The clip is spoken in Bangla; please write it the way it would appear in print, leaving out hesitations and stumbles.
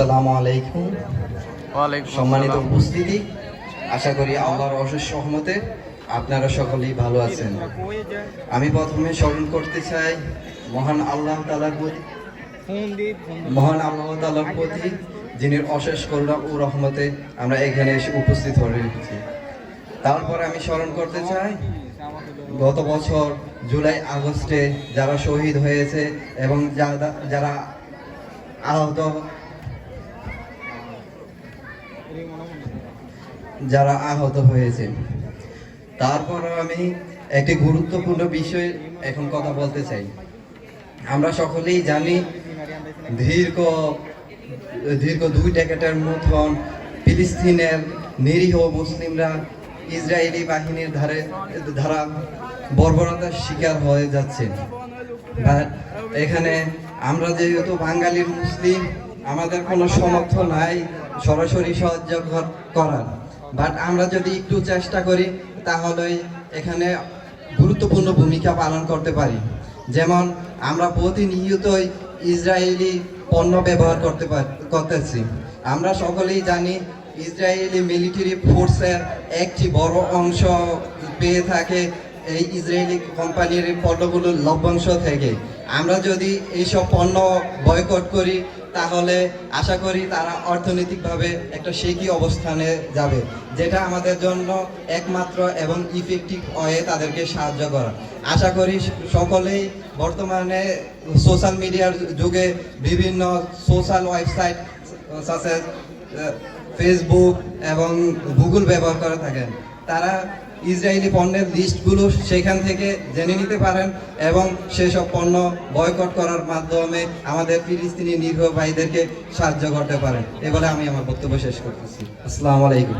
আসসালামু আলাইকুম। সম্মানিত উপস্থিতি, আশা করি আল্লাহর অশেষ রহমতে আপনারা সকলেই ভালো আছেন। আমি প্রথমে স্মরণ করতে চাই মহান আল্লাহ তাআলার প্রতি, যিনি অশেষ করুণা ও রহমতে আমরা এখানে এসে উপস্থিত হয়েছি। তারপর আমি স্মরণ করতে চাই গত বছর জুলাই আগস্টে যারা শহীদ হয়েছে এবং যারা আহত হয়েছে। তারপরও আমি একটি গুরুত্বপূর্ণ বিষয় এখন কথা বলতে চাই। আমরা সকলেই জানি দীর্ঘ 2 ডেকেডের মতন ফিলিস্তিনের নিরীহ মুসলিমরা ইসরায়েলি বাহিনীর ধারা বর্বরতার শিকার হয়ে যাচ্ছে। এখানে আমরা যেহেতু বাঙালির মুসলিম, আমাদের কোনো সমর্থ নাই সরাসরি সাহায্য করার, বাট আমরা যদি একটু চেষ্টা করি তাহলে এখানে গুরুত্বপূর্ণ ভূমিকা পালন করতে পারি। যেমন আমরা প্রতিনিয়তই ইসরায়েলি পণ্য ব্যবহার করতেছি। আমরা সকলেই জানি ইসরায়েলি মিলিটারি ফোর্সের একটি বড় অংশ পেয়ে থাকে এই ইসরায়েলি কোম্পানির পণ্যগুলোর লভ্যাংশ থেকে। আমরা যদি এইসব পণ্য বয়কট করি তাহলে আশা করি তারা অর্থনৈতিকভাবে একটা শেকি অবস্থানে যাবে, যেটা আমাদের জন্য একমাত্র এবং ইফেক্টিভ ওয়ে তাদেরকে সাহায্য করা। আশা করি সকলেই বর্তমানে সোশ্যাল মিডিয়ার যুগে বিভিন্ন সোশ্যাল ওয়েবসাইট সাথে ফেসবুক এবং গুগল ব্যবহার করে থাকেন। তারা ইসরায়েলি পণ্যের লিস্টগুলো সেখান থেকে জেনে নিতে পারেন এবং সেসব পণ্য বয়কট করার মাধ্যমে আমাদের ফিলিস্তিনি নিরীহ ভাইদেরকে সাহায্য করতে পারেন। এ বলে আমি আমার বক্তব্য শেষ করতেছি। আসসালামু আলাইকুম।